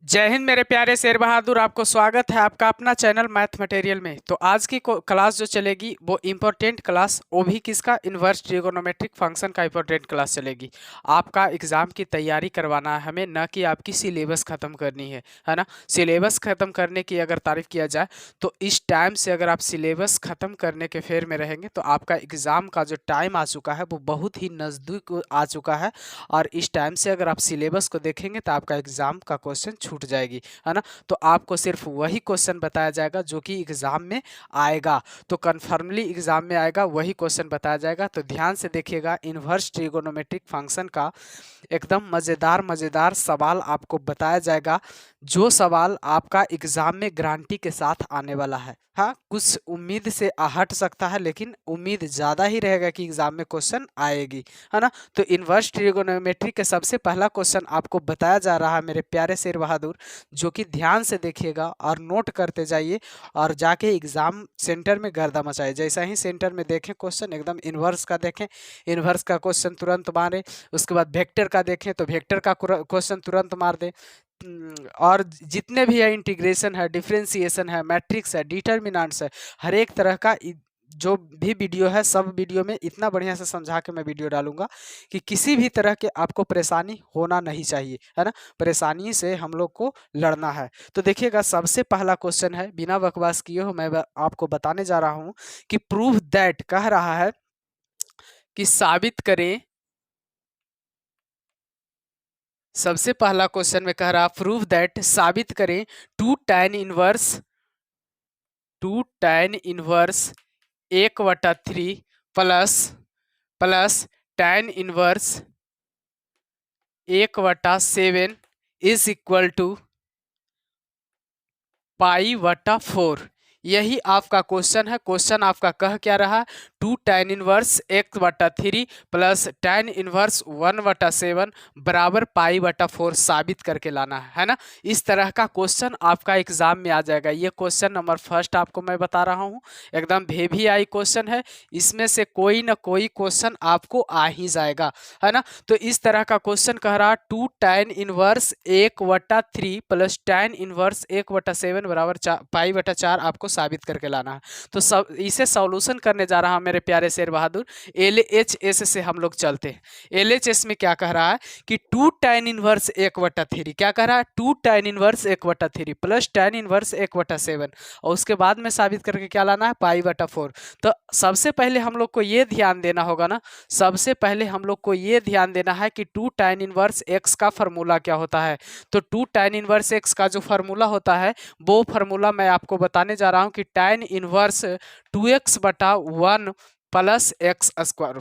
जय हिंद मेरे प्यारे शेर बहादुर। आपको स्वागत है आपका अपना चैनल मैथ मटेरियल में। तो आज की क्लास जो चलेगी वो इम्पोर्टेंट क्लास, वो भी किसका, इन्वर्स ट्रिगोनोमेट्रिक फंक्शन का इम्पोर्टेंट क्लास चलेगी। आपका एग्जाम की तैयारी करवाना है हमें, न कि आपकी सिलेबस खत्म करनी है ना। सिलेबस खत्म करने की अगर तारीफ किया जाए तो इस टाइम से अगर आप सिलेबस खत्म करने के फेर में रहेंगे तो आपका एग्जाम का जो टाइम आ चुका है वो बहुत ही नज़दीक आ चुका है। और इस टाइम से अगर आप सिलेबस को देखेंगे तो आपका एग्जाम का क्वेश्चन छूट जाएगी, है ना। तो आपको सिर्फ वही क्वेश्चन बताया जाएगा जो कि एग्जाम में आएगा, तो कन्फर्मली एग्जाम में आएगा वही क्वेश्चन बताया जाएगा। तो ध्यान से देखिएगा, इन्वर्स ट्रिगोनोमेट्रिक फंक्शन का एकदम मज़ेदार मज़ेदार सवाल आपको बताया जाएगा, जो सवाल आपका एग्जाम में गारंटी के साथ आने वाला है। हाँ, कुछ उम्मीद से हट सकता है, लेकिन उम्मीद ज़्यादा ही रहेगा कि एग्जाम में क्वेश्चन आएगी, है ना। तो इन्वर्स ट्रिगोनोमेट्री के सबसे पहला क्वेश्चन आपको बताया जा रहा है मेरे प्यारे शेर बहादुर, जो कि ध्यान से देखिएगा और नोट करते जाइए और जाके एग्जाम सेंटर में गर्दा मचाइए। जैसा ही सेंटर में देखें क्वेश्चन, एकदम इन्वर्स का देखें, इन्वर्स का क्वेश्चन तुरंत मारें। उसके बाद वेक्टर का देखें तो वेक्टर का क्वेश्चन तुरंत मार दें। और जितने भी है, इंटीग्रेशन है, डिफरेंशिएशन है, मैट्रिक्स है, डिटर्मिनेंट्स है, हर एक तरह का जो भी वीडियो है, सब वीडियो में इतना बढ़िया से समझा के मैं वीडियो डालूंगा कि किसी भी तरह के आपको परेशानी होना नहीं चाहिए, है ना। परेशानी से हम लोग को लड़ना है। तो देखिएगा, सबसे पहला क्वेश्चन है, बिना बकवास किए हो मैं आपको बताने जा रहा हूं कि प्रूव दैट, कह रहा है कि साबित करें। सबसे पहला क्वेश्चन में कह रहा प्रूव दैट, साबित करें, two tan inverse 1/3 plus plus tan 1 1/7 is equal to π/4। यही आपका क्वेश्चन है। क्वेश्चन आपका कह क्या रहा, 2tan 1 1/3 प्लस tan 1 1/7 बराबर π/4 साबित करके लाना है ना। इस तरह का क्वेश्चन आपका एग्जाम में आ जाएगा। ये क्वेश्चन नंबर फर्स्ट आपको मैं बता रहा हूँ, एकदम भेभी आई क्वेश्चन है। इसमें से कोई ना कोई क्वेश्चन आपको आ ही जाएगा, है ना। तो इस तरह का क्वेश्चन कह रहा, 2tan 1 1/3 प्लस tan 1 1/7 बराबर π/4 आपको साबित करके लाना है। तो सब इसे सॉल्यूशन करने जा रहा हूं मेरे प्यारे शेर बहादुर। LHS से हम लोग चलते हैं। LHS में क्या कह रहा है कि 2tan 1 1/3, क्या कह रहा है, 2tan 1 1/3 प्लस tan 1 1/7, और उसके बाद में साबित करके क्या लाना है, π/4। तो सबसे पहले हम लोग को ये ध्यान देना होगा ना, सबसे पहले हम लोग को ये ध्यान देना है कि 2tan 1 का फॉर्मूला क्या होता है। तो 2tan 1 का जो फॉर्मूला होता है, वो फॉर्मूला मैं आपको बताने जा रहा हूं कि tan 1 2x/1 plus x square,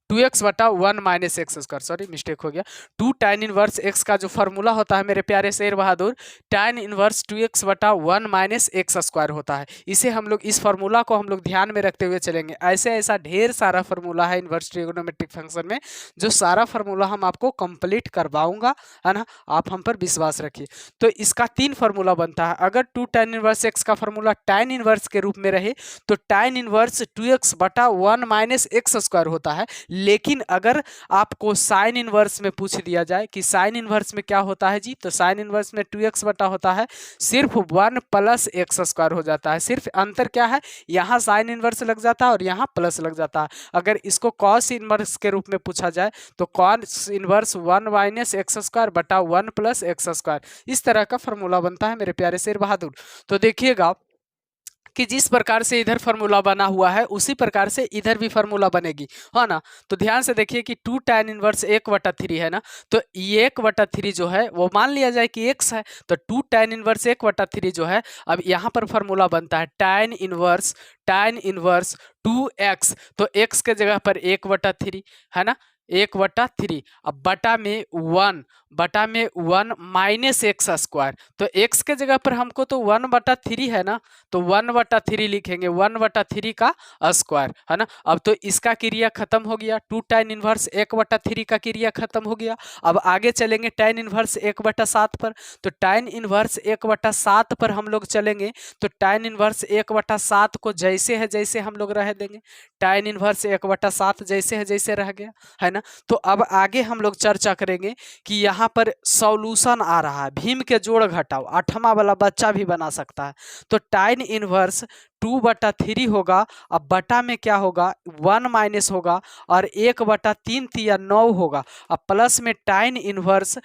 2x/1 minus x square, sorry mistake हो गया। 2tan 1 का जो फॉर्मूला होता है मेरे प्यारे Sher Bahadur, tan 1 2x/1 minus x square होता है। इसे हम लोग, इस फॉर्मूला को हम लोग ध्यान में रखते हुए चलेंगे। ऐसे ऐसा ढेर सारा फॉर्मूला है इन्वर्स ट्रिगोनोमेट्रिक फंक्शन में, जो सारा फॉर्मूला हम आपको कंप्लीट करवाऊंगा, है ना। आप हम पर विश्वास रखिए। तो इसका 3 फॉर्मूला बनता है। अगर 2tan 1 का फॉर्मूला tan 1 के रूप में रहे तो tan 1 2x/1 minus x square होता है। लेकिन अगर आपको साइन इनवर्स में पूछ दिया जाए कि साइन इनवर्स में क्या होता है जी, तो साइन इनवर्स में 2x बटा होता है, सिर्फ 1 प्लस एक्स स्क्वायर हो जाता है। सिर्फ अंतर क्या है, यहाँ साइन इनवर्स लग जाता है और यहाँ प्लस लग जाता है। अगर इसको कॉस इनवर्स के रूप में पूछा जाए तो cos inverse 1 minus x square बटा 1 प्लस एक्स स्क्वायर, इस तरह का फॉर्मूला बनता है मेरे प्यारे शेर बहादुर। तो देखिएगा कि जिस प्रकार से इधर फार्मूला बना हुआ है उसी प्रकार से इधर भी फार्मूला बनेगी, है ना। तो ध्यान से देखिए कि 2tan 1 1/3 है ना, तो ये 1/3 जो है वो मान लिया जाए कि x है, तो 2tan 1 1/3 जो है, अब यहाँ पर फार्मूला बनता है tan 1 2x, तो x के जगह पर 1/3 है ना, 1/3, अब बटा में 1 माइनस एक्स स्क्वायर, तो x के जगह पर हमको तो 1/3 है ना, तो 1/3 लिखेंगे, 1/3 का स्क्वायर, है ना। अब तो इसका क्रिया खत्म हो गया, 2tan 1 1/3 का क्रिया खत्म हो गया। अब आगे चलेंगे tan 1 1/7 पर, तो tan 1 1/7 पर हम लोग चलेंगे, तो tan 1 1/7 को जैसे है जैसे हम लोग रह देंगे। tan 1 1/7 जैसे है जैसे रह गया, है ना। तो अब आगे हम लोग चर्चा करेंगे कि यहाँ पर सॉल्यूशन आ रहा है, भीम के जोड़ घटाओ, 8वां वाला बच्चा भी बना सकता है। तो tan इनवर्स 2/3 होगा। अब बटा में क्या होगा, 1 माइनस होगा और 1/3 या 9 होगा। अब प्लस में tan इनवर्स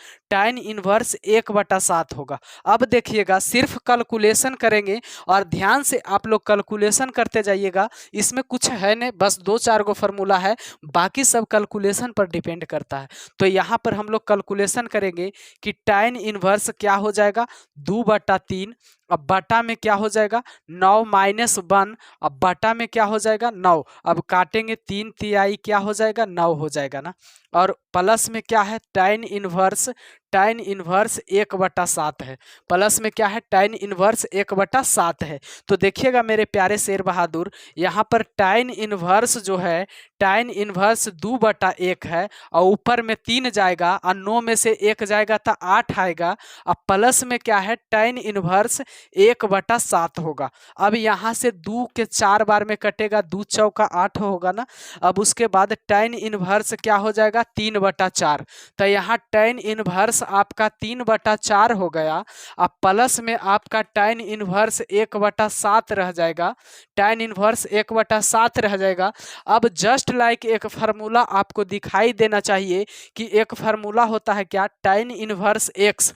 1/7 होगा। अब देखिएगा सिर्फ कैलकुलेशन करेंगे और ध्यान से आप लोग कैलकुलेशन करते जाइएगा। इसमें कुछ है नहीं, बस 2-4 गो फार्मूला है, बाकी सब कैलकुलेशन पर डिपेंड करता है। तो यहाँ पर हम लोग कैलकुलेशन करेंगे कि tan इनवर्स क्या हो जाएगा, 2/3। अब बटा में क्या हो जाएगा, 9 माइनस 1। अब बटा में क्या हो जाएगा, 9। अब काटेंगे 3 तिहाई क्या हो जाएगा, 9 हो जाएगा ना। और प्लस में क्या है, tan इनवर्स 1/7 है। प्लस में क्या है, tan इनवर्स 1/7 है। तो देखिएगा मेरे प्यारे शेर बहादुर, यहाँ पर tan इनवर्स जो है, tan इनवर्स 2/1 है और ऊपर में 3 जाएगा और 9 में से 1 जाएगा तो 8 आएगा। अब प्लस में क्या है, tan इनवर्स 1/7 होगा। अब यहाँ से 2 के 4 बार में कटेगा, 2 चौका 8 होगा ना। अब उसके बाद tan इनवर्स क्या हो जाएगा, 3/4। तो यहाँ tan इनवर्स आपका 3/4 हो गया। अब प्लस में आपका tan इनवर्स 1/7 रह जाएगा, tan इनवर्स 1/7 रह जाएगा। अब जस्ट लाइक एक फार्मूला आपको दिखाई देना चाहिए कि एक फार्मूला होता है क्या, tan inverse x,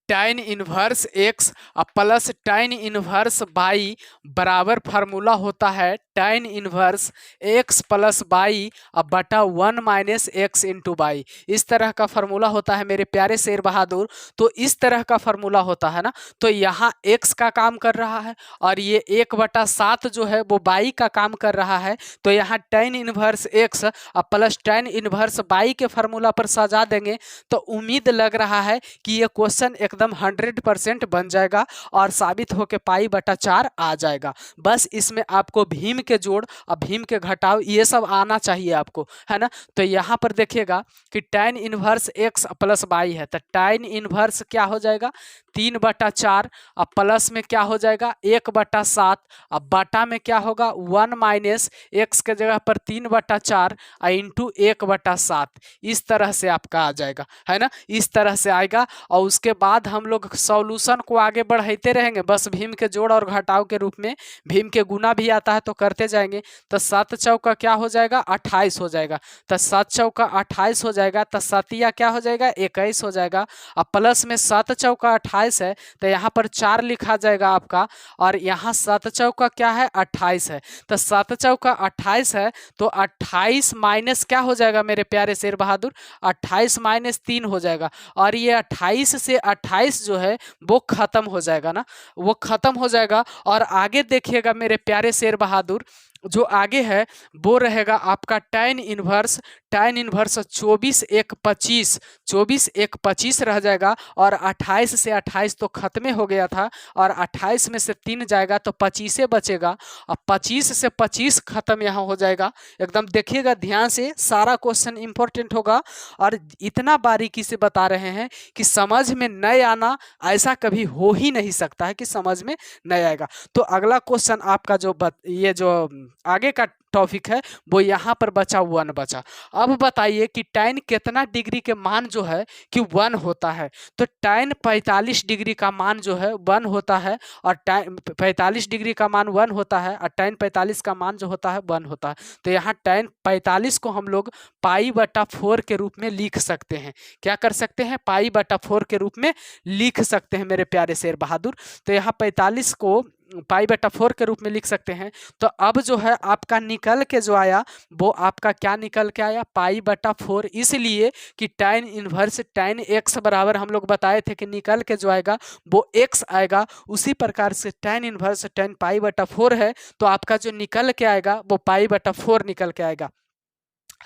tan inverse x plus tan inverse y बराबर फार्मूला होता है tan inverse x plus y बटा 1 माइनस x इंटू वाई। इस तरह का फार्मूला होता है मेरे प्यारे शेर बहादुर। तो इस तरह का फार्मूला होता है ना। तो यहाँ x का काम कर रहा है और ये 1/7 जो है वो y का काम कर रहा है। तो यहाँ tan inverse x plus tan inverse y के फार्मूला पर सजा देंगे तो उम्मीद लग रहा है कि ये क्वेश्चन एकदम 100% बन जाएगा और साबित होकर π/4 आ जाएगा। बस इसमें आपको भीम के जोड़ और भीम के घटाव ये सब आना चाहिए आपको, है ना। तो यहाँ पर देखिएगा कि tan inverse x plus y है, तो tan इनवर्स क्या हो जाएगा, 3/4। अब प्लस में क्या हो जाएगा, 1/7। अब बटा में क्या होगा, 1 माइनस x के जगह पर 3/4 इंटू 1/7। इस तरह से आपका आ जाएगा, है ना। इस तरह से आएगा और उसके बाद हम लोग सॉल्यूशन को आगे बढ़ाते रहेंगे। बस भीम के जोड़ और घटाव के रूप में, भीम के गुना भी आता है तो करते जाएंगे। तो 7 चौका क्या हो जाएगा, 28 हो जाएगा। तो 7 चौका 28 हो जाएगा। तो 7 क्या हो जाएगा, 21 हो जाएगा। अब प्लस में 7 चौका 28 है तो यहाँ पर 4 लिखा जाएगा आपका। और यहाँ 7 चौका क्या है, 28 है। तो 7 चौका 28 है तो 28 माइनस क्या हो जाएगा मेरे प्यारे शेर बहादुर, 28 माइनस 3 हो जाएगा। और ये 28 से 28 जो है वो खत्म हो जाएगा ना, वो खत्म हो जाएगा। और आगे देखिएगा मेरे प्यारे शेर बहादुर, जो आगे है वो रहेगा आपका tan इनवर्स 24 1 25, 24 1 25 रह जाएगा। और 28 से 28 तो खत्म हो गया था और 28 में से 3 जाएगा तो 25 बचेगा। और 25 से 25 खत्म यहाँ हो जाएगा। एकदम देखिएगा ध्यान से, सारा क्वेश्चन इंपॉर्टेंट होगा और इतना बारीकी से बता रहे हैं कि समझ में नहीं आना ऐसा कभी हो ही नहीं सकता है कि समझ में नहीं आएगा। तो अगला क्वेश्चन आपका जो ये जो आगे का टॉपिक है वो यहाँ पर बचा 1 बचा। अब बताइए कि tan कितना डिग्री के मान जो है कि 1 होता है। तो tan 45 डिग्री का मान जो है 1 होता है और tan 45 डिग्री का मान 1 होता है और tan 45 का मान जो होता है 1 होता है। तो यहाँ tan 45 को हम लोग π/4 के रूप में लिख सकते हैं। क्या कर सकते हैं, π/4 के रूप में लिख सकते हैं मेरे प्यारे शेर बहादुर। तो यहाँ 45 को π/4 के रूप में लिख सकते हैं। तो अब जो है आपका निकल के जो आया वो आपका क्या निकल के आया, π/4। इसलिए कि tan इनवर्स tan x बराबर हम लोग बताए थे कि निकल के जो आएगा वो x आएगा। उसी प्रकार से tan इनवर्स tan π/4 है तो आपका जो निकल के आएगा वो π/4 निकल के आएगा,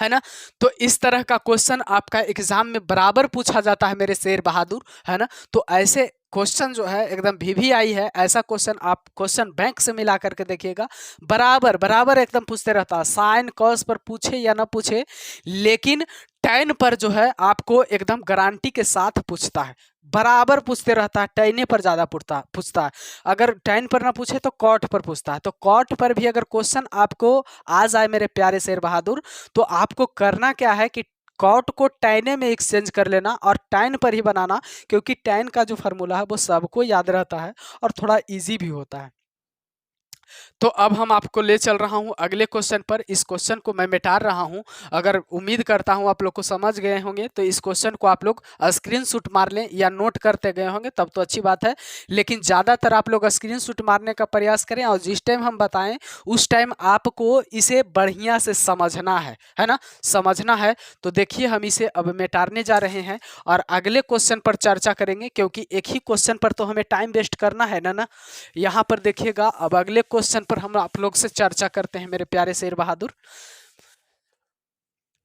है ना। तो इस तरह का क्वेश्चन आपका एग्जाम में बराबर पूछा जाता है मेरे शेर बहादुर, है ना। तो ऐसे क्वेश्चन जो है एकदम VVI है, ऐसा क्वेश्चन आप क्वेश्चन बैंक से मिला करके देखिएगा, बराबर बराबर एकदम पूछते रहता है। साइन कॉस पर पूछे या ना पूछे, लेकिन tan पर जो है आपको एकदम गारंटी के साथ पूछता है, बराबर पूछते रहता है, टैने पर ज़्यादा पूछता है। अगर टैन पर ना पूछे तो कॉट पर पूछता है। तो कॉट पर भी अगर क्वेश्चन आपको आ जाए मेरे प्यारे शेर बहादुर, तो आपको करना क्या है कि कॉट को टैने में एक्सचेंज कर लेना और टैन पर ही बनाना, क्योंकि टैन का जो फार्मूला है वो सबको याद रहता है और थोड़ा इजी भी होता है। तो अब हम आपको ले चल रहा हूं अगले क्वेश्चन पर। इस क्वेश्चन को मैं मिटा रहा हूं। अगर उम्मीद करता हूं आप लोग को समझ गए होंगे, तो इस क्वेश्चन को आप लोग स्क्रीनशॉट मार लें या नोट करते गए होंगे तब तो अच्छी बात है, लेकिन ज़्यादातर आप लोग स्क्रीनशॉट मारने का प्रयास करें और जिस टाइम हम बताएं उस टाइम आपको इसे बढ़िया से समझना है ना, समझना है। तो देखिए हम इसे अब मिटाने जा रहे हैं और अगले क्वेश्चन पर चर्चा करेंगे, क्योंकि एक ही क्वेश्चन पर तो हमें टाइम वेस्ट करना है ना। यहाँ पर देखिएगा, अब अगले क्वेश्चन पर हम आप लोग से चर्चा करते हैं मेरे प्यारे शेर बहादुर।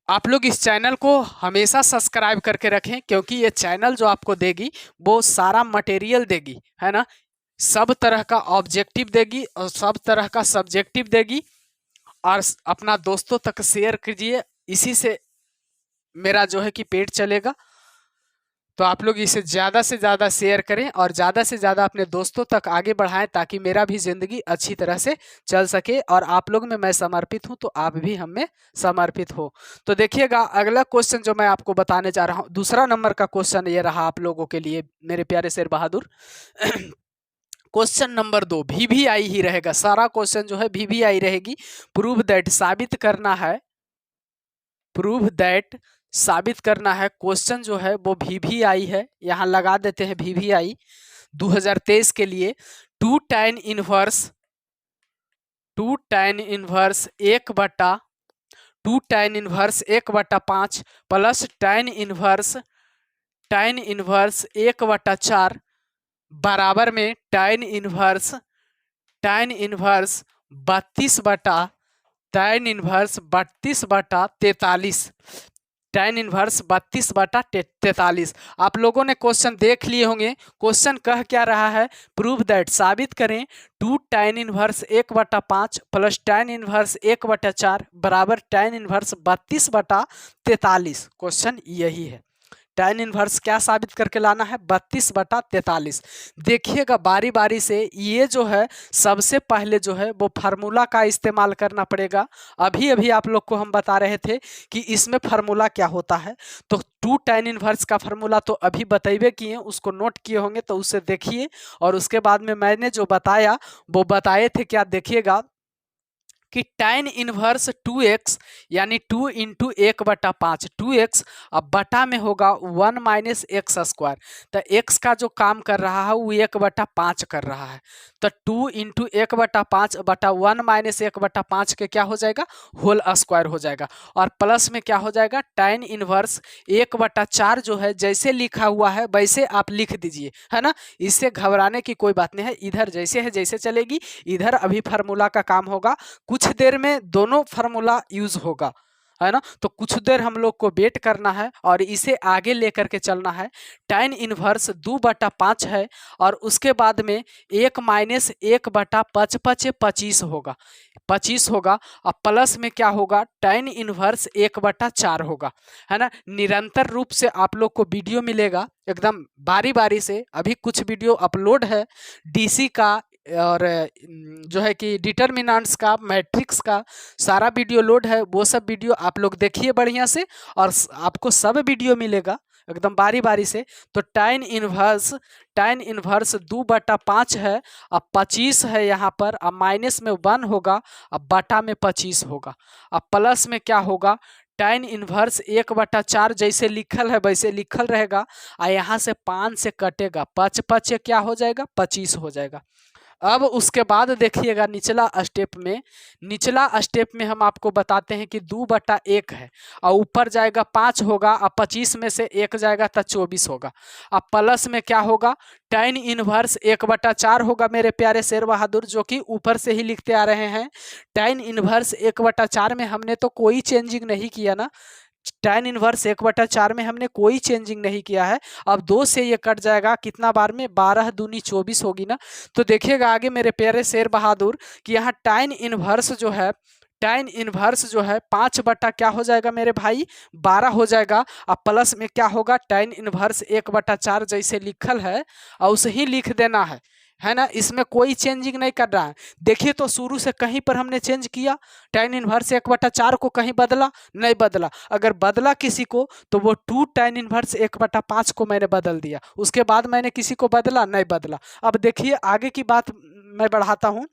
आप लोग इस चैनल को हमेशा सब्सक्राइब करके रखें, क्योंकि ये चैनल जो आपको देगी वो सारा मटेरियल देगी, है ना। सब तरह का ऑब्जेक्टिव देगी और सब तरह का सब्जेक्टिव देगी, और अपना दोस्तों तक शेयर कीजिए, इसी से मेरा जो है कि पेट चलेगा। तो आप लोग इसे ज़्यादा से ज़्यादा शेयर करें और ज़्यादा से ज़्यादा अपने दोस्तों तक आगे बढ़ाएं, ताकि मेरा भी ज़िंदगी अच्छी तरह से चल सके और आप लोग में मैं समर्पित हूं तो आप भी हम में समर्पित हो। तो देखिएगा अगला क्वेश्चन जो मैं आपको बताने जा रहा हूं, दूसरा नंबर का क्वेश्चन ये रहा आप लोगों के लिए मेरे प्यारे Sher Bahadur. Question number 2 VVI ही रहेगा, सारा क्वेश्चन जो है VVI रहेगी। प्रूव दैट, साबित करना है, प्रूव दैट साबित करना है। क्वेश्चन जो है वो VVI है, यहाँ लगा देते हैं VVI 2023 के लिए। 2 tan inverse 1/5 plus tan inverse 1/4 बराबर में tan इनवर्स 32/43 tan इनवर्स 32/43। आप लोगों ने क्वेश्चन देख लिए होंगे। क्वेश्चन कह क्या रहा है, प्रूव दैट, साबित करें 2 tan inverse 1/5 plus tan inverse 1/4 बराबर tan इनवर्स 32/43। क्वेश्चन यही है, tan इनवर्स क्या साबित करके लाना है, 32/43। देखिएगा बारी बारी से, ये जो है सबसे पहले जो है वो फार्मूला का इस्तेमाल करना पड़ेगा। अभी अभी आप लोग को हम बता रहे थे कि इसमें फार्मूला क्या होता है। तो 2 tan इनवर्स का फार्मूला तो अभी बतेबे किए, उसको नोट किए होंगे तो उसे देखिए, और उसके बाद में मैंने जो बताया वो बताए थे क्या, देखिएगा कि tan इनवर्स 2x यानी 2 इंटू 1/5, 2x अब बटा में होगा 1 माइनस एक्स स्क्वायर। तो x का जो काम कर रहा है वो 1/5 कर रहा है। तो 2 इंटू 1/5 बटा 1 माइनस 1/5 के क्या हो जाएगा, होल स्क्वायर हो जाएगा। और प्लस में क्या हो जाएगा, tan इनवर्स 1/4 जो है जैसे लिखा हुआ है वैसे आप लिख दीजिए, है ना। इससे घबराने की कोई बात नहीं है, इधर जैसे है जैसे चलेगी, इधर अभी फार्मूला का काम होगा। कुछ देर में दोनों फार्मूला यूज होगा, है ना। तो कुछ देर हम लोग को वेट करना है और इसे आगे लेकर के चलना है। tan इनवर्स 2/5 है और उसके बाद में 1 माइनस 1/5 25 होगा, 25 होगा। अब प्लस में क्या होगा, tan इनवर्स 1/4 होगा, है ना। निरंतर रूप से आप लोग को वीडियो मिलेगा एकदम बारी बारी से। अभी कुछ वीडियो अपलोड है DC का और जो है कि डिटर्मिनेंट्स का, मैट्रिक्स का सारा वीडियो लोड है। वो सब वीडियो आप लोग देखिए बढ़िया से, और आपको सब वीडियो मिलेगा एकदम बारी बारी से। तो tan इनवर्स 2/5 है, अब 25 है यहाँ पर, अब माइनस में 1 होगा, अब बटा में 25 होगा, अब प्लस में क्या होगा, tan इनवर्स 1/4 जैसे लिखल है वैसे लिखल रहेगा, और यहाँ से 5 से कटेगा, 5 क्या हो जाएगा, 25 हो जाएगा। अब उसके बाद देखिएगा निचला स्टेप में हम आपको बताते हैं कि 2/1 है और ऊपर जाएगा 5 होगा, अब 25 में से 1 जाएगा तो 24 होगा। अब प्लस में क्या होगा, tan इनवर्स 1/4 होगा मेरे प्यारे शेर बहादुर, जो कि ऊपर से ही लिखते आ रहे हैं। tan इनवर्स 1/4 में हमने तो कोई चेंजिंग नहीं किया ना, tan इनवर्स 1/4 में हमने कोई चेंजिंग नहीं किया है। अब 2 से ये कट जाएगा, कितना बार में, 12 दूनी 24 होगी ना। तो देखिएगा आगे मेरे प्यारे शेर बहादुर कि यहाँ tan इनवर्स जो है tan इनवर्स जो है 5 बटा क्या हो जाएगा मेरे भाई 12 हो जाएगा। अब प्लस में क्या होगा tan इनवर्स 1/4 जैसे लिखल है और उसे ही लिख देना है ना, इसमें कोई चेंजिंग नहीं कर रहा है। देखिए तो शुरू से कहीं पर हमने चेंज किया, tan इनवर्स 1/4 को कहीं बदला नहीं बदला, अगर बदला किसी को तो वो 2 tan इनवर्स 1/5 को मैंने बदल दिया, उसके बाद मैंने किसी को बदला नहीं बदला। अब देखिए आगे की बात मैं बढ़ाता हूं,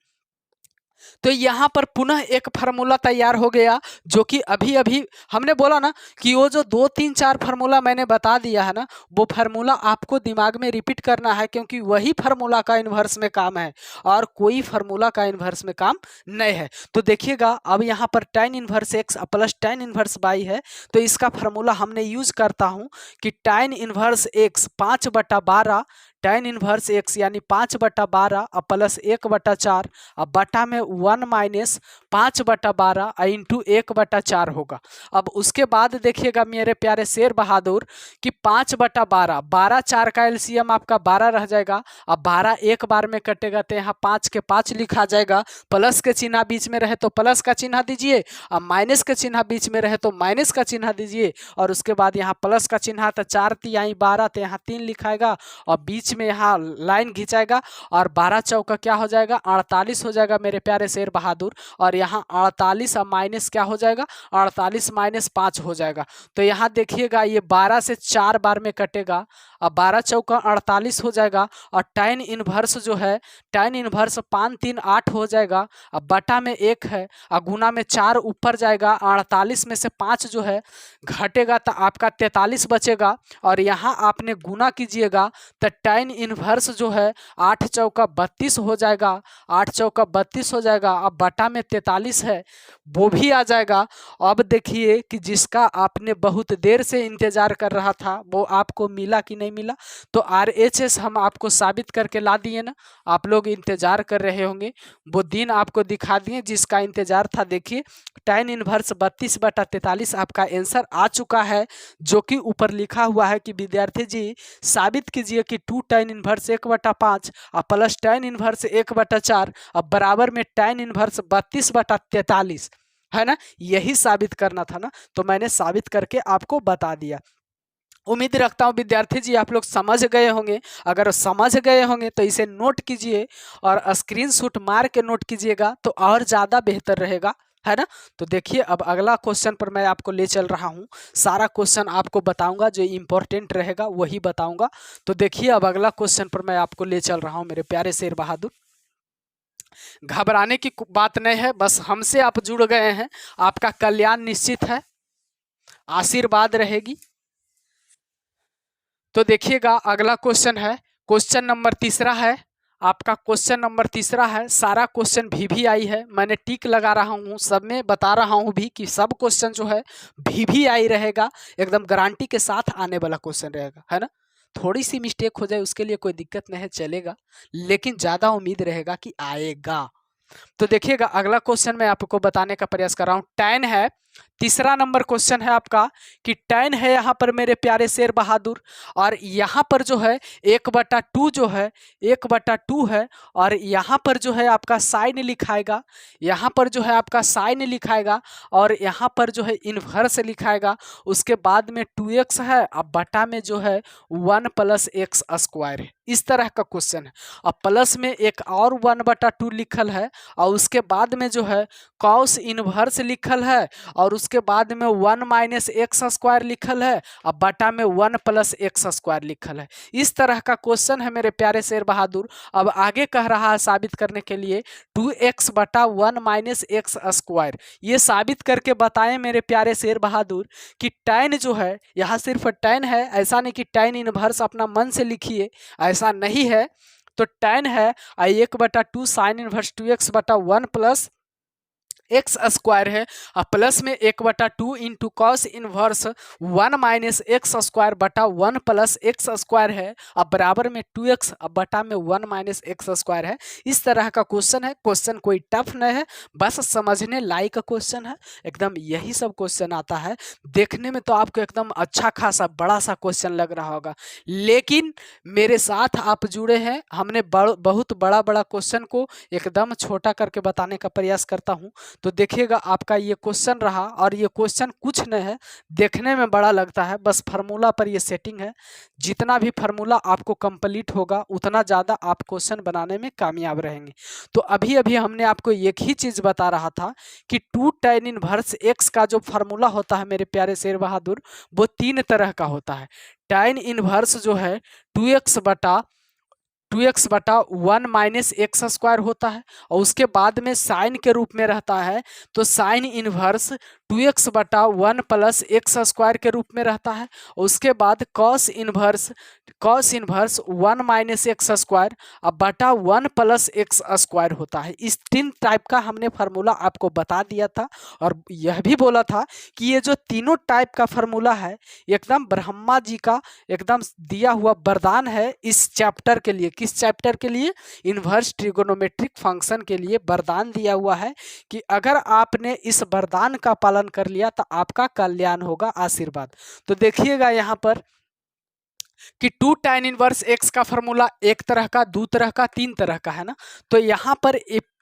तो यहाँ पर पुनः एक फार्मूला तैयार हो गया जो कि अभी अभी हमने बोला ना कि वो जो 2 3 4 फार्मूला मैंने बता दिया है ना, वो फार्मूला आपको दिमाग में रिपीट करना है क्योंकि वही फार्मूला का इन्वर्स में काम है और कोई फार्मूला का इन्वर्स में काम नहीं है। तो देखिएगा अब यहाँ पर tan inverse x plus tan inverse y है, तो इसका फार्मूला हमने यूज करता हूँ कि tan inverse x 5/12 tan inverse x यानी 5/12 प्लस 1/4 अब बटा में 1 माइनस 5/12 इंटू 1/4 होगा। अब उसके बाद देखिएगा मेरे प्यारे शेर बहादुर कि 5/12 12 4 का एलसीएम आपका 12 रह जाएगा। अब 12 एक बार में कटेगा तो यहाँ 5 के 5 लिखा जाएगा, प्लस के चिन्ह बीच में रहे तो प्लस का चिन्ह दीजिए, अब माइनस के चिन्ह बीच में रहे तो माइनस का चिन्ह दीजिए, और उसके बाद यहाँ प्लस का चिन्ह तो 4 तिहाई 12 तो यहाँ 3 लिखाएगा और बीच में यहाँ लाइन खिंचाएगा और 12 चौका क्या हो जाएगा 48 हो जाएगा मेरे प्यारे शेर बहादुर, और यहाँ 48 और माइनस क्या हो जाएगा 48 माइनस 5 हो जाएगा। तो यहाँ देखिएगा ये 12 से 4 बार में कटेगा, अब 12 चौका 48 हो जाएगा और tan इनवर्स जो है tan इनवर्स 5 3 8 हो जाएगा, अब बटा में 1 है और गुना में 4 ऊपर जाएगा, 48 में से 5 जो है घटेगा तो आपका 43 बचेगा, और यहाँ आपने गुना कीजिएगा तो tan इनवर्स जो है 8 चौका 32 हो जाएगा, 8 चौका 32 हो जाएगा, अब बटा में 43 है वो भी आ जाएगा। अब देखिए कि जिसका आपने बहुत देर से इंतजार कर रहा था वो आपको मिला कि नहीं मिला, तो RHS हम आपको साबित करके ला दिए ना, आप लोग इंतजार कर रहे होंगे, वो दिन आपको दिखा दिए जिसका इंतजार था। देखिए tan इनवर्स 32/43 आपका आंसर आ चुका है, जो कि ऊपर लिखा हुआ है कि विद्यार्थी जी साबित कीजिए कि 2 tan इनवर्स 1/5 और प्लस tan इनवर्स 1/4 अब बराबर में tan इनवर्स 32/43 है ना, यही साबित करना था ना, तो मैंने साबित करके आपको बता दिया। उम्मीद रखता हूँ विद्यार्थी जी आप लोग समझ गए होंगे, अगर समझ गए होंगे तो इसे नोट कीजिए और स्क्रीनशॉट मार के नोट कीजिएगा तो और ज़्यादा बेहतर रहेगा, है ना। तो देखिए अब अगला क्वेश्चन पर मैं आपको ले चल रहा हूँ, सारा क्वेश्चन आपको बताऊंगा, जो इम्पोर्टेंट रहेगा वही बताऊंगा। तो देखिए अब अगला क्वेश्चन पर मैं आपको ले चल रहा हूँ मेरे प्यारे शेर बहादुर। घबराने की बात नहीं है, बस हमसे आप जुड़ गए हैं, आपका कल्याण निश्चित है, आशीर्वाद रहेगी। तो देखिएगा अगला क्वेश्चन है, क्वेश्चन नंबर तीसरा है आपका, क्वेश्चन नंबर तीसरा है, सारा क्वेश्चन VVI है, मैंने टिक लगा रहा हूँ, सब में बता रहा हूँ भी कि सब क्वेश्चन जो है VVI रहेगा, एकदम गारंटी के साथ आने वाला क्वेश्चन रहेगा, है ना। थोड़ी सी मिस्टेक हो जाए उसके लिए कोई दिक्कत नहीं है, चलेगा, लेकिन ज़्यादा उम्मीद रहेगा कि आएगा। तो देखिएगा अगला क्वेश्चन मैं आपको बताने का प्रयास कर रहा हूँ, tan है, तीसरा नंबर क्वेश्चन है आपका कि tan है यहाँ पर मेरे प्यारे शेर बहादुर, और यहाँ पर जो है 1/2 जो है 1/2 है, और यहाँ पर जो है आपका साइन लिखाएगा, यहाँ पर जो है आपका साइन लिखाएगा, और यहाँ पर जो है इनवर्स लिखाएगा, उसके बाद में 2x है, अब बटा में जो है 1 + x² है, इस तरह का क्वेश्चन है। अब प्लस में एक और 1/2 लिखल है, और उसके बाद में जो है कॉस इनवर्स लिखल है, और उसके बाद में 1 - x² लिखल है, अब बटा में 1 + x² लिखल है। इस तरह का क्वेश्चन है मेरे प्यारे शेर बहादुर। अब आगे कह रहा है साबित करने के लिए 2x बटा 1 - x², ये साबित करके बताएं मेरे प्यारे शेर बहादुर कि tan जो है यहाँ सिर्फ tan है, ऐसा नहीं कि tan इनवर्स अपना मन से लिखिए, ऐसा नहीं है। तो tan है 1/2 साइन इनवर्स 2x बटा 1 + x² है, और प्लस में 1/2 इंटू कॉस इनवर्स 1 - x² बटा 1 + x² है, अब बराबर में 2x अब बटा में 1 - x² है। इस तरह का क्वेश्चन है, क्वेश्चन कोई टफ नहीं है, बस समझने लायक क्वेश्चन है, एकदम यही सब क्वेश्चन आता है। देखने में तो आपको एकदम अच्छा खासा बड़ा सा क्वेश्चन लग रहा होगा, लेकिन मेरे साथ आप जुड़े हैं, हमने बहुत बड़ा बड़ा क्वेश्चन को एकदम छोटा करके बताने का प्रयास करता हूँ। तो देखिएगा आपका ये क्वेश्चन रहा, और ये क्वेश्चन कुछ नहीं है, देखने में बड़ा लगता है, बस फार्मूला पर ये सेटिंग है। जितना भी फार्मूला आपको कंप्लीट होगा उतना ज़्यादा आप क्वेश्चन बनाने में कामयाब रहेंगे। तो अभी अभी हमने आपको एक ही चीज़ बता रहा था कि 2 tan इनवर्स एक्स का जो फार्मूला होता है मेरे प्यारे शेर बहादुर, वो 3 तरह का होता है। tan इनवर्स जो है 2x बटा 1 माइनस एक्स स्क्वायर होता है, और उसके बाद में साइन के रूप में रहता है, तो sine inverse 2x/1 plus x square के रूप में रहता है, और उसके बाद cos inverse 1 minus x square अब बटा 1 प्लस एक्स स्क्वायर होता है। इस 3 टाइप का हमने फार्मूला आपको बता दिया था, और यह भी बोला था कि ये जो तीनों टाइप का फार्मूला है एकदम ब्रह्मा जी का एकदम दिया हुआ वरदान है इस चैप्टर के लिए। किस चैप्टर के लिए? इन्वर्स ट्रिगोनोमेट्रिक फंक्शन के लिए वरदान दिया हुआ है कि अगर आपने इस वरदान का पालन कर लिया तो आपका कल्याण होगा, आशीर्वाद। तो देखिएगा यहाँ पर कि 2 tan इनवर्स एक्स का फार्मूला एक तरह का, दो तरह का, तीन तरह का है ना। तो यहाँ पर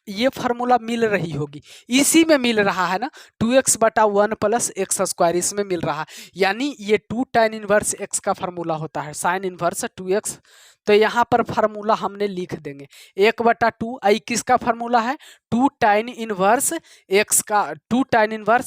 ये फार्मूला मिल रही होगी, इसी में मिल रहा है ना, 2x/1 प्लस एक्स स्क्वायर इसमें मिल रहा है, यानी ये 2 tan इनवर्स एक्स का फार्मूला होता है, साइन इनवर्स 2x। तो यहाँ पर फार्मूला हमने लिख देंगे 1/2। आई किसका फार्मूला है? 2 tan इनवर्स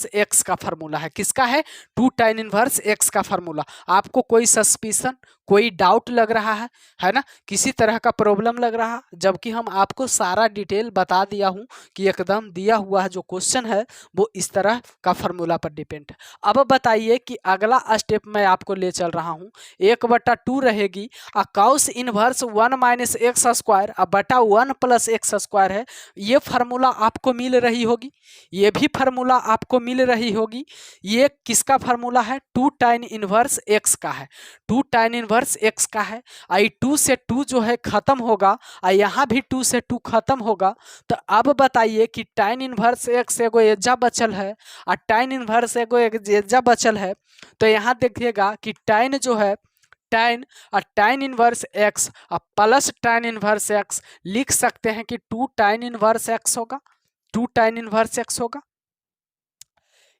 एक्स का फार्मूला है। किसका है? 2 tan इनवर्स एक्स का फार्मूला। आपको कोई सस्पिशन, कोई डाउट लग रहा है ना, किसी तरह का प्रॉब्लम लग रहा, जबकि हम आपको सारा डिटेल बता दिया हूं कि एकदम दिया हुआ है जो क्वेश्चन है वो इस तरह का फार्मूला पर डिपेंड है। अब बताइए कि अगला स्टेप मैं आपको ले चल रहा हूं, 1/2 रहेगी, cos inverse 1 minus x square अब बटा 1 प्लस एक्स स्क्वायर है। ये फार्मूला आपको मिल रही होगी, ये भी फार्मूला आपको मिल रही होगी। ये किसका फार्मूला है? 2 tan इनवर्स एक्स का है, 2 tan इनवर्स एक्स का है। आई 2 से 2 जो है खत्म होगा, और यहाँ भी 2 से 2 खत्म होगा। तो अब बताइए कि tan इनवर्स एक्स एगो एजा बचल है, और tan इनवर्स एगो एजा बचल है। तो यहाँ देखिएगा कि tan जो है, tan inverse x plus tan inverse x लिख सकते हैं कि 2 tan इनवर्स एक्स होगा, 2 tan इनवर्स एक्स होगा।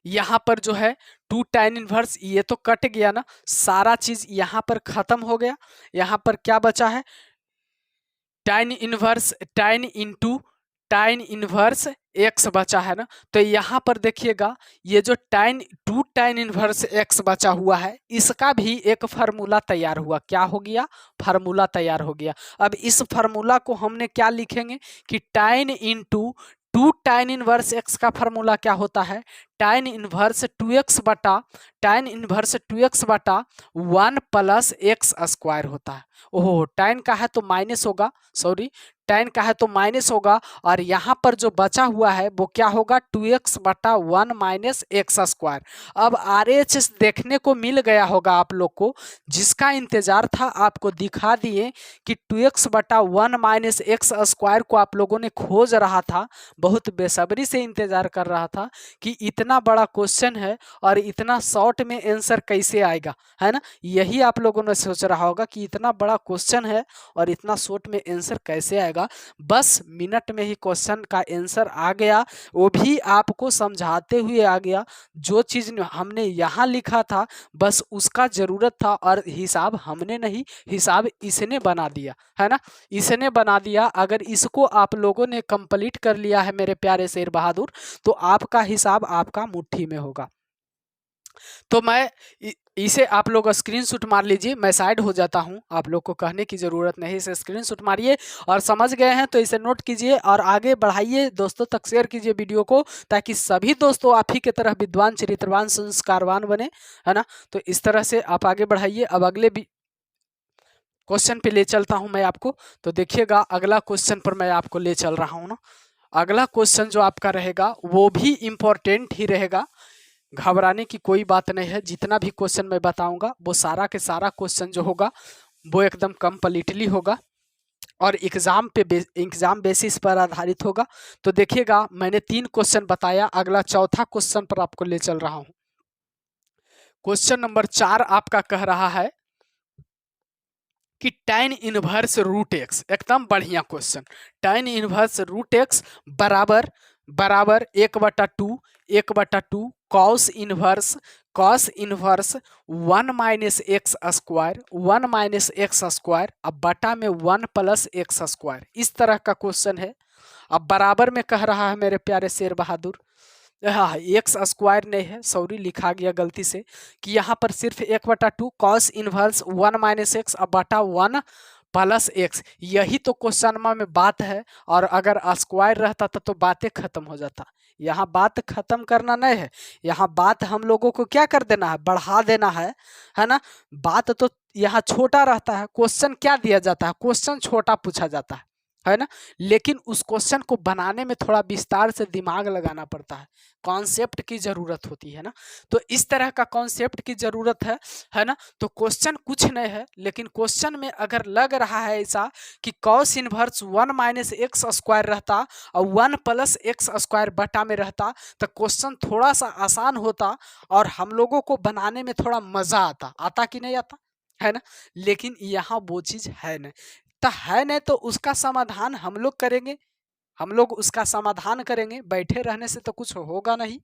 यहाँ पर जो है 2 tan इनवर्स, ये तो कट गया ना, सारा चीज यहाँ पर खत्म हो गया। यहाँ पर क्या बचा है? tan इनवर्स एक्स बचा है ना। तो यहाँ पर देखिएगा ये जो 2 tan इनवर्स एक्स बचा हुआ है, इसका भी एक फार्मूला तैयार हुआ। क्या हो गया? फार्मूला तैयार हो गया। अब इस फार्मूला को हमने क्या लिखेंगे कि tan into 2 tan inverse x का फार्मूला क्या होता है? tan inverse 2x/1 plus x square होता है। ओहो, tan का है तो माइनस होगा, सॉरी, tan का है तो माइनस होगा, और यहाँ पर जो बचा हुआ है वो क्या होगा? 2x/1 minus x square. अब RHS देखने को मिल गया होगा आप लोग को, जिसका इंतजार था आपको दिखा दिए कि 2x/1 माइनस एक्स स्क्वायर को आप लोगों ने खोज रहा था, बहुत बेसब्री से इंतजार कर रहा था कि इतना बड़ा क्वेश्चन है और इतना शॉर्ट में आंसर कैसे आएगा, है ना। यही आप लोगों ने सोच रहा होगा कि इतना बड़ा क्वेश्चन है और इतना शॉर्ट में आंसर कैसे आएगा। बस मिनट में ही क्वेश्चन का आंसर आ गया, वो भी आपको समझाते हुए आ गया। जो चीज़ हमने यहाँ लिखा था बस उसका जरूरत था, और हिसाब हमने नहीं, हिसाब इसने बना दिया, है ना, इसने बना दिया। अगर इसको आप लोगों ने कंप्लीट कर लिया है मेरे प्यारे शेर बहादुर, तो आपका हिसाब आपका मुट्ठी में होगा। तो मैं इसे आप लोग स्क्रीनशॉट मार लीजिए, मैं साइड हो जाता हूं, आप लोग को कहने की ज़रूरत नहीं, इसे स्क्रीनशॉट मारिए और समझ गए हैं तो इसे नोट कीजिए और आगे बढ़ाइए, दोस्तों तक शेयर कीजिए वीडियो को, ताकि सभी दोस्तों आप ही की तरह विद्वान, चरित्रवान, संस्कारवान बने, है ना। तो इस तरह से आप आगे बढ़ाइए। अब अगले क्वेश्चन पे ले चलता हूं मैं आपको। तो देखिएगा अगला क्वेश्चन पर मैं आपको ले चल रहा हूं ना। अगला क्वेश्चन जो आपका रहेगा वो भी इम्पोर्टेंट ही रहेगा, घबराने की कोई बात नहीं है। जितना भी क्वेश्चन मैं बताऊंगा वो सारा के सारा क्वेश्चन जो होगा वो एकदम कंप्लीटली होगा और एग्जाम बेसिस पर आधारित होगा। तो देखिएगा मैंने 3 क्वेश्चन बताया, अगला चौथा क्वेश्चन पर आपको ले चल रहा हूं। क्वेश्चन नंबर 4 आपका कह रहा है कि tan इनवर्स रूट एक्स, एकदम बढ़िया question, tan inverse root x बराबर बराबर 1/2 कॉस इनवर्स 1 - x², अब बटा में 1 + x²। इस तरह का क्वेश्चन है। अब बराबर में कह रहा है मेरे प्यारे शेर बहादुर, हाँ x² नहीं है, सॉरी लिखा गया गलती से, कि यहाँ पर सिर्फ 1/2 कॉस इनवर्स 1 - x अब बटा 1 + x। यही तो क्वेश्चन में बात है। और अगर स्क्वायर रहता तो बातें खत्म हो जाता। यहाँ बात खत्म करना नहीं है, यहाँ बात हम लोगों को क्या कर देना है, बढ़ा देना है ना। बात तो यहाँ छोटा रहता है, क्वेश्चन क्या दिया जाता है, क्वेश्चन छोटा पूछा जाता है ना। लेकिन उस क्वेश्चन को बनाने में थोड़ा विस्तार से दिमाग लगाना पड़ता है, कॉन्सेप्ट की जरूरत होती है ना। तो इस तरह का कॉन्सेप्ट की जरूरत है ना। तो क्वेश्चन कुछ नहीं है, लेकिन क्वेश्चन में अगर लग रहा है ऐसा कि कॉस इनवर्स 1 - x² रहता और 1 + x² बटा में रहता तो क्वेश्चन थोड़ा सा आसान होता और हम लोगों को बनाने में थोड़ा मजा आता कि नहीं आता, है ना। लेकिन यहाँ वो चीज है नहीं, तो है नहीं तो उसका समाधान हम लोग करेंगे। हम लोग उसका समाधान करेंगे, बैठे रहने से तो कुछ होगा नहीं।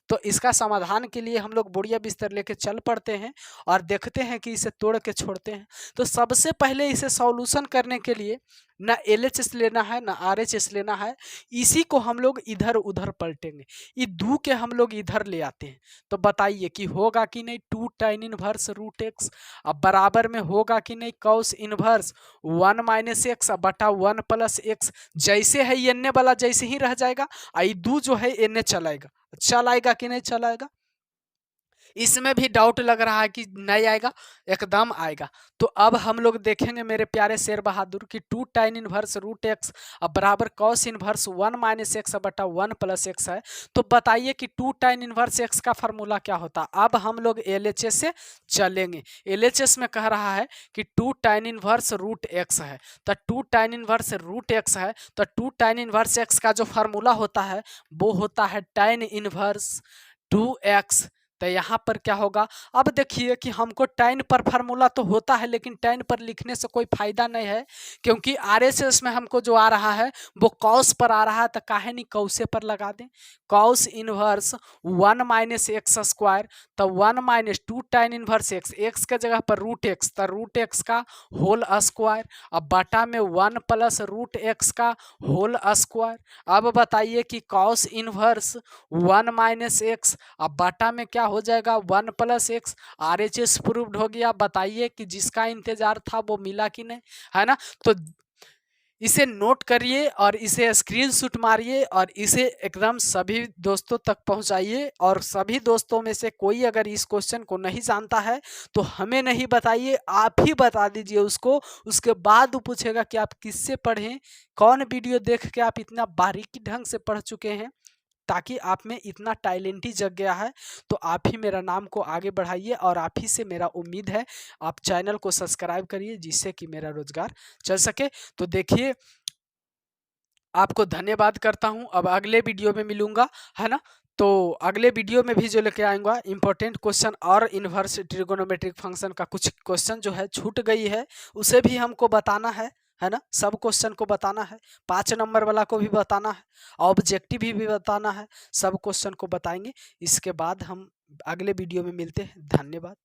तो इसका समाधान के लिए हम लोग बोरिया बिस्तर लेके चल पड़ते हैं और देखते हैं कि इसे तोड़ के छोड़ते हैं। तो सबसे पहले इसे सॉल्यूशन करने के लिए ना LHS लेना है ना RHS लेना है, इसी को हम लोग इधर उधर पलटेंगे, ये दू के हम लोग इधर ले आते हैं। तो बताइए कि होगा कि नहीं 2 tan इनवर्स रूट एक्स। अब बराबर में होगा कि नहीं कॉस इनवर्स 1 - x बटा 1 + x। जैसे है ये एन वाला जैसे ही रह जाएगा, आई दू जो है एन चल आएगा कि नहीं चल आएगा। इसमें भी डाउट लग रहा है कि नहीं आएगा, एकदम आएगा। तो अब हम लोग देखेंगे मेरे प्यारे शेर बहादुर कि 2 tan इनवर्स रूट एक्स अब बराबर कॉस इनवर्स 1 - x बटा 1 + x है। तो बताइए कि 2 tan इनवर्स x का फार्मूला क्या होता। अब हम लोग LHS से चलेंगे। LHS में कह रहा है कि 2 tan इनवर्स रूट एक्स है, तो 2 tan इनवर्स रूट एक्स है, तो 2 tan इनवर्स x का जो फार्मूला होता है वो होता है tan इनवर्स 2x। तो यहाँ पर क्या होगा, अब देखिए कि हमको tan पर फार्मूला तो होता है, लेकिन tan पर लिखने से कोई फायदा नहीं है, क्योंकि RHS में हमको जो आ रहा है वो कॉस पर आ रहा है। तो काहे नहीं कौसे पर लगा दें, कॉस इनवर्स 1 - x², तो 1 - 2 tan इनवर्स x के जगह पर रूट एक्स, तो रूट एक्स का होल स्क्वायर, अब बटा में 1 + रूट एक्स का होल स्क्वायर। अब बताइए कि कॉस इनवर्स 1 - x अब बटा में क्या हो जाएगा 1 + x। RHS प्रूव्ड हो गया। बताइए कि जिसका इंतजार था वो मिला कि नहीं, है ना। तो इसे नोट करिए और इसे स्क्रीनशॉट मारिए और इसे एकदम सभी दोस्तों तक पहुंचाइए। और सभी दोस्तों में से कोई अगर इस क्वेश्चन को नहीं जानता है तो हमें नहीं बताइए, आप ही बता दीजिए उसको। उसके बाद वो पूछेगा कि आप किससे पढ़ें, कौन वीडियो देख के आप इतना बारीकी ढंग से पढ़ चुके हैं, ताकि आप में इतना टैलेंट ही जग गया है। तो आप ही मेरा नाम को आगे बढ़ाइए और आप ही से मेरा उम्मीद है आप चैनल को सब्सक्राइब करिए, जिससे कि मेरा रोजगार चल सके। तो देखिए, आपको धन्यवाद करता हूं। अब अगले वीडियो में मिलूंगा, है ना। तो अगले वीडियो में भी जो लेके आऊंगा इंपॉर्टेंट क्वेश्चन और इन्वर्स ट्रिगोनोमेट्रिक फंक्शन का कुछ क्वेश्चन जो है छूट गई है उसे भी हमको बताना है ना। सब क्वेश्चन को बताना है, 5 नंबर वाला को भी बताना है, ऑब्जेक्टिव भी बताना है, सब क्वेश्चन को बताएंगे। इसके बाद हम अगले वीडियो में मिलते हैं। धन्यवाद।